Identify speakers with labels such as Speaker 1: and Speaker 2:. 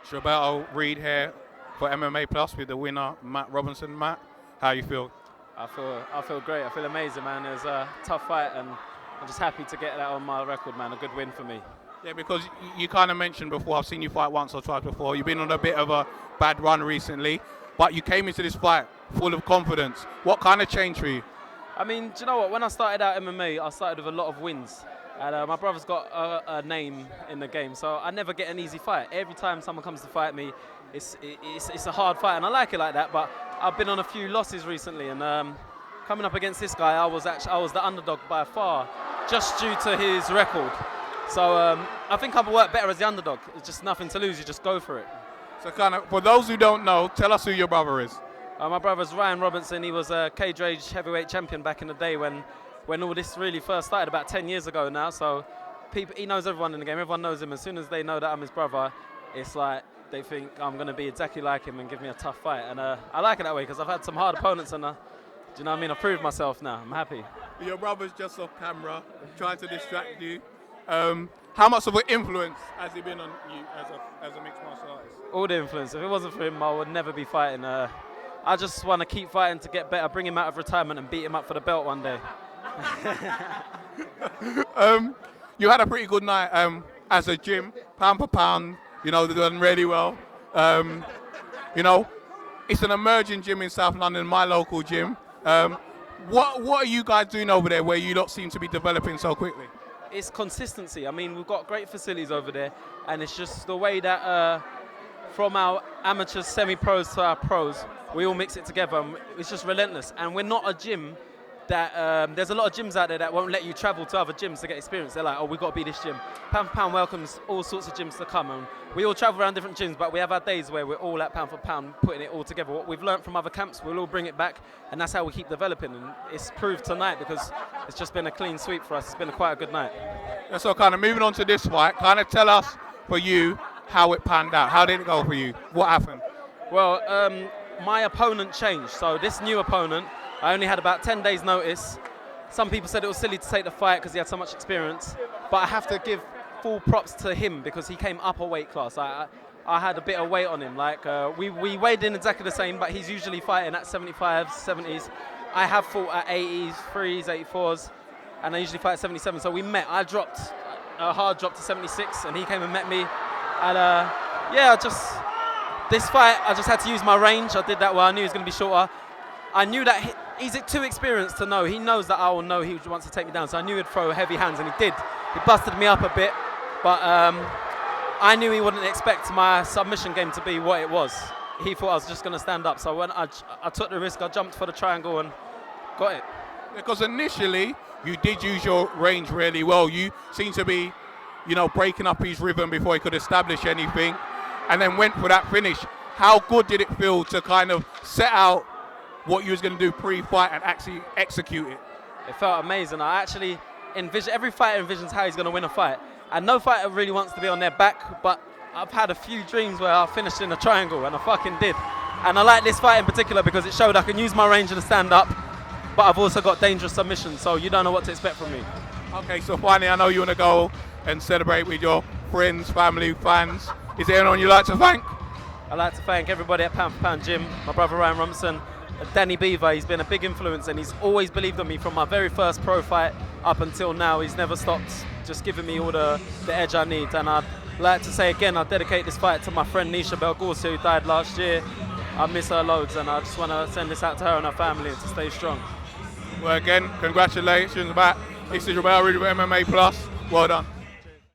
Speaker 1: Gilberto Reed here for MMAPLUS with the winner, Matt Robinson. Matt, how you feel?
Speaker 2: I feel great. I feel amazing, man. It was a tough fight, and I'm just happy to get that on my record, man. A good win for me.
Speaker 1: Yeah, because you kind of mentioned before, I've seen you fight once or twice before. You've been on a bit of a bad run recently, but you came into this fight full of confidence. What kind of changed for you?
Speaker 2: I mean, do you know what? When I started out MMA, I started with a lot of wins. And my brother's got a name in the game, so I never get an easy fight. Every time someone comes to fight me, it's a hard fight, and I like it like that. But I've been on a few losses recently, and coming up against this guy, I was the underdog by far, just due to his record. So I think I've worked better as the underdog. It's just nothing to lose. You just go for it.
Speaker 1: So kind of, for those who don't know, tell us who your brother is.
Speaker 2: My brother's Ryan Robinson. He was a cage rage heavyweight champion back in the day when all this really first started, about 10 years ago now. So he knows everyone in the game. Everyone knows him. As soon as they know that I'm his brother, it's like they think I'm going to be exactly like him and give me a tough fight. And I like it that way because I've had some hard opponents, and do you know what I mean? I've proved myself now. I'm happy.
Speaker 1: Your brother's just off camera, trying to distract you. How much of an influence has he been on you as a mixed martial artist?
Speaker 2: All the influence. If it wasn't for him, I would never be fighting. I just want to keep fighting to get better, bring him out of retirement and beat him up for the belt one day.
Speaker 1: You had a pretty good night as a gym, pound per pound, you know, they're doing really well. You know, it's an emerging gym in South London, my local gym. What are you guys doing over there where you don't seem to be developing so quickly?
Speaker 2: It's consistency. I mean, we've got great facilities over there, and it's just the way that from our amateurs, semi-pros to our pros, we all mix it together. And it's just relentless, and we're not a gym that there's a lot of gyms out there that won't let you travel to other gyms to get experience. They're like, oh, we've got to be this gym. Pound for Pound welcomes all sorts of gyms to come, and we all travel around different gyms, but we have our days where we're all at Pound for Pound putting it all together. What we've learned from other camps, we'll all bring it back, and that's how we keep developing. And it's proved tonight because it's just been a clean sweep for us. It's been quite a good night.
Speaker 1: Yeah, so kind of moving on to this fight, kind of tell us for you how it panned out. How did it go for you? What happened?
Speaker 2: Well, my opponent changed. So this new opponent, I only had about 10 days notice. Some people said it was silly to take the fight because he had so much experience, but I have to give full props to him because he came up a weight class. I had a bit of weight on him. Like we weighed in exactly the same, but he's usually fighting at 75s, 70s. I have fought at 80s, 3s, 84s, and I usually fight at 77. So we met. I dropped a hard drop to 76, and he came and met me. And yeah, this fight, I just had to use my range. I did that well. I knew he was going to be shorter. I knew that he's too experienced to know. He knows that I will know he wants to take me down. So I knew he'd throw heavy hands, and he did. He busted me up a bit, but I knew he wouldn't expect my submission game to be what it was. He thought I was just going to stand up. So when I took the risk, I jumped for the triangle and got it.
Speaker 1: Because initially, you did use your range really well. You seemed to be, you know, breaking up his rhythm before he could establish anything, and then went for that finish. How good did it feel to kind of set out what you was going to do pre-fight and actually execute it?
Speaker 2: It felt amazing. I actually envision, every fighter envisions how he's going to win a fight, and no fighter really wants to be on their back, but I've had a few dreams where I finished in a triangle, and I fucking did. And I like this fight in particular because it showed I can use my range to stand up, but I've also got dangerous submissions, so you don't know what to expect from me.
Speaker 1: Okay, so finally, I know you want to go and celebrate with your friends, family, fans. Is there anyone you'd like to thank?
Speaker 2: I'd like to thank everybody at Pound for Pound Gym, my brother Ryan Robinson, Danny Beaver. He's been a big influence, and he's always believed in me from my very first pro fight up until now. He's never stopped just giving me all the edge I need. And I'd like to say again, I dedicate this fight to my friend Nisha Belgorsi, who died last year. I miss her loads, and I just want to send this out to her and her family to stay strong.
Speaker 1: Well, again, congratulations, Matt. This is Jorden Miller Killacam FN7. Well done.